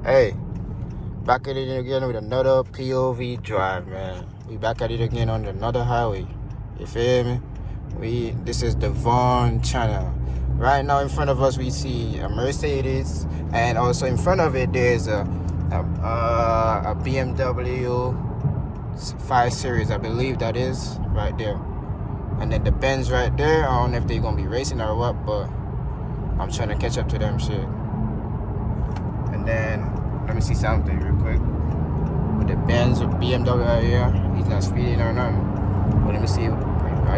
Hey, back at it again with another POV drive, man. We back at it again on another highway. You feel me? This is the Vaughn channel. Right now in front of us we see a Mercedes, and also in front of it there's a BMW 5 Series, I believe that is right there. And then the BENZ right there. I don't know if they're gonna be racing or what, but I'm trying to catch up to them shit. And then let me see something real quick. With the BENZ or BMW right here, he's not speeding or nothing. But let me see if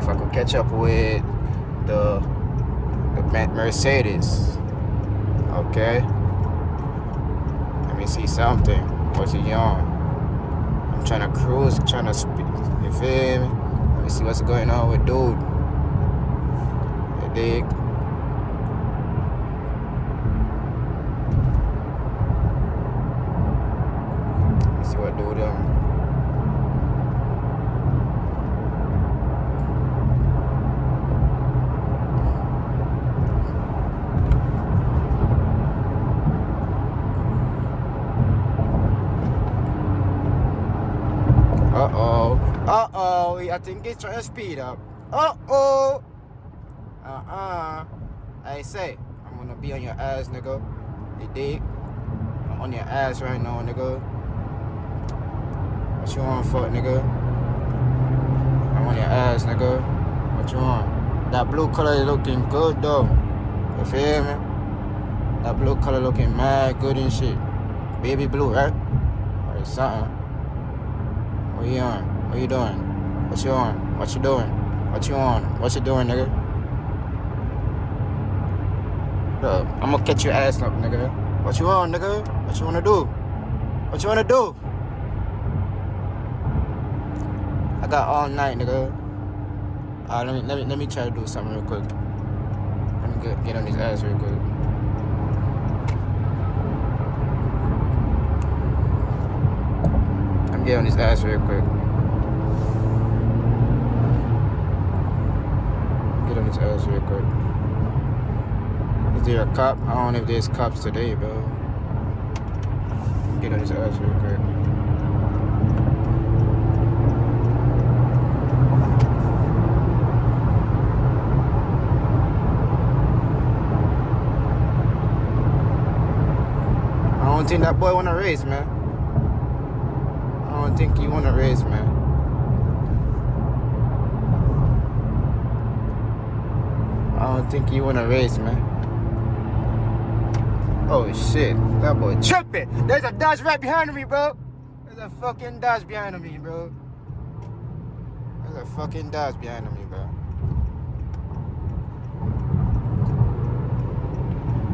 I could catch up with the Mercedes. Okay. Let me see something. What's he on? I'm trying to cruise, trying to speed. You feel me? Let me see what's going on with dude. You dig? See what do them. Uh-oh, I think he's trying to speed up. I say, I'm gonna be on your ass, nigga. You dig? I'm on your ass right now, nigga. What you want, fuck, nigga? I'm on your ass, nigga. What you want? That blue color is looking good, though. You feel me? That blue color looking mad good and shit. Baby blue, right? Or something. What you on? What you doing? What you on? What you doing? What you on? What you doing, nigga? Bro, I'm gonna catch your ass up, nigga. What you on, nigga? What you wanna do? What you wanna do? I got all night, nigga. Let me try to do something real quick. Let me get on his ass real quick. Let me get on his ass real quick. Get on his ass real quick. Is there a cop? I don't know if there's cops today, bro. Get on his ass real quick. I don't think that boy wanna race, man. I don't think he wanna race, man. I don't think he wanna race, man. Oh shit, that boy tripping. There's a Dodge right behind me, bro. There's a fucking Dodge behind me, bro. There's a fucking Dodge behind me, bro.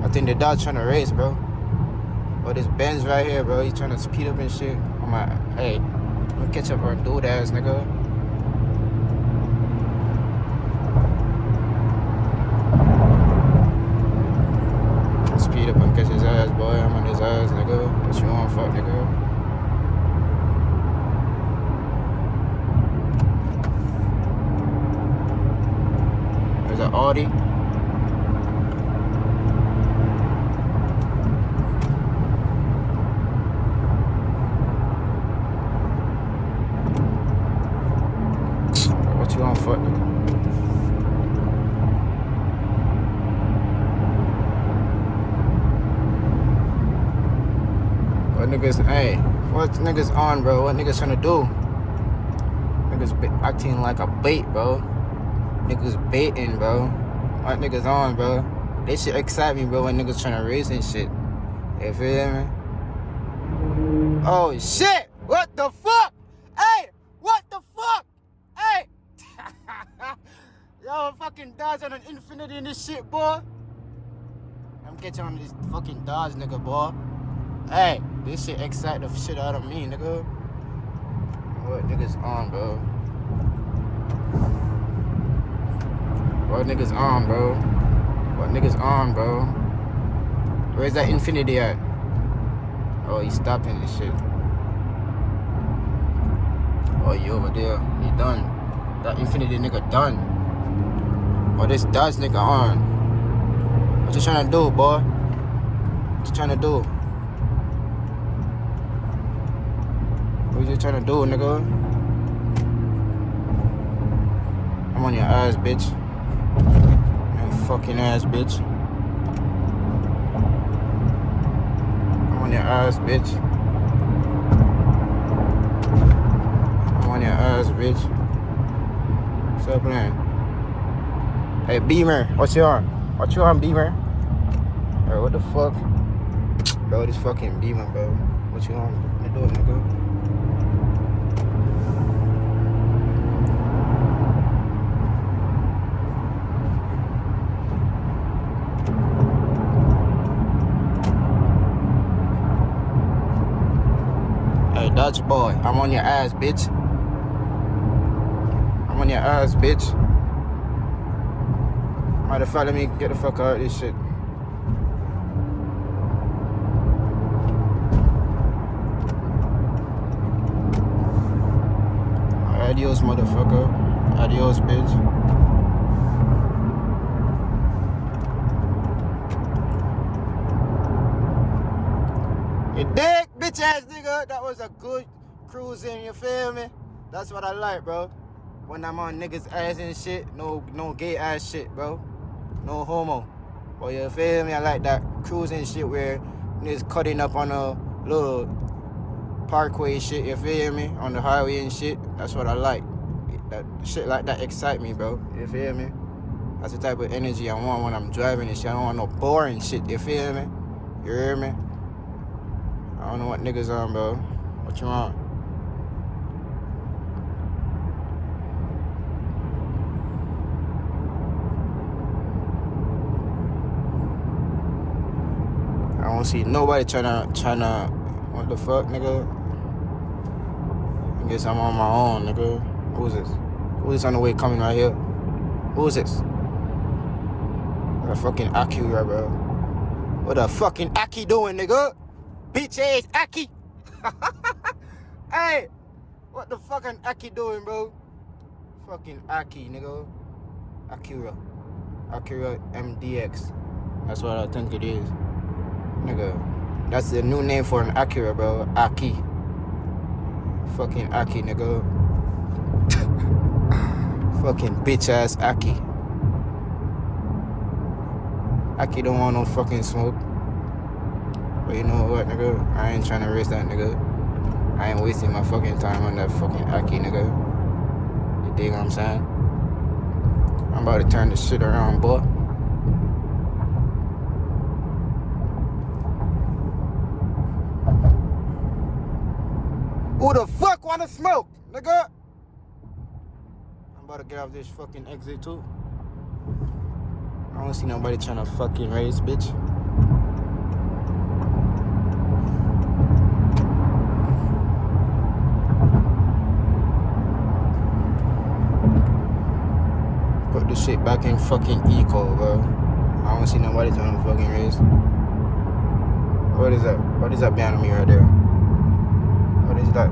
I think the Dodge trying to race, bro. But this BENZ right here, bro, he's trying to speed up and shit. I'm like, hey, I'm gonna catch up on dude ass, nigga. Speed up and catch his ass, boy. I'm on his ass, nigga. What you want, fuck, nigga? There's an Audi. What you want, fuck, nigga? What niggas, hey, what niggas on, bro? What niggas trying to do? Niggas acting like a bait, bro. Niggas baiting, bro. What niggas on, bro? They shit excite me, bro, when niggas trying to race and shit. You feel me? Oh, shit! What the fuck? Hey! What the fuck? Hey! Yo, fucking Dodge on an Infinity in this shit, boy. I'm catching on this fucking Dodge, nigga, boy. Hey, this shit excite the shit out of me, nigga. What niggas on, bro? What niggas on, bro? What niggas on, bro? Where's that Infinity at? Oh, he stopped in this shit. Oh, you over there. He done. That Infinity nigga done. Oh, this Dodge nigga on. What you trying to do, boy? What you trying to do? What you trying to do, nigga? I'm on your ass, bitch. You fucking ass, bitch. I'm on your ass, bitch. I'm on your ass, bitch. What's up, man? Hey, Beamer, what you on? What you on, Beamer? Hey, what the fuck? Bro, this fucking Beamer, bro. What you on? What you doing, nigga? Hey, Dutch boy, I'm on your ass, bitch. I'm on your ass, bitch. Matter of fact, let me get the fuck out of this shit. Adios, motherfucker. Adios, bitch. You dig, bitch ass nigga? That was a good cruising, you feel me? That's what I like, bro. When I'm on niggas ass and shit, no gay ass shit, bro. No homo. But you feel me? I like that cruising shit where niggas cutting up on a little parkway shit, you feel me? On the highway and shit. That's what I like. That shit like that excite me, bro. You feel me? That's the type of energy I want when I'm driving and shit. I don't want no boring shit, you feel me? You hear me? I don't know what niggas on, bro. What you want? I don't see nobody tryna. What the fuck, nigga? I guess I'm on my own, nigga. Who's this? Who's this on the way coming right here? Who's this? What a fucking Aki, right, bro? What the fucking Aki doing, nigga? Bitch ass Aki. Hey, what the fucking Aki doing, bro? Fucking Aki, nigga. Acura MDX. That's what I think it is, nigga. That's the new name for an Acura, bro. Aki. Fucking Aki, nigga. Fucking bitch ass Aki. Aki don't want no fucking smoke. But you know what, nigga? I ain't trying to race that, nigga. I ain't wasting my fucking time on that fucking Aki, nigga. You dig what I'm saying? I'm about to turn this shit around, boy. Who the fuck wanna smoke, nigga? I'm about to get off this fucking exit too. I don't see nobody trying to fucking race, bitch. Put this shit back in fucking eco, bro. I don't see nobody trying to fucking race. What is that? What is that behind me right there? What is that?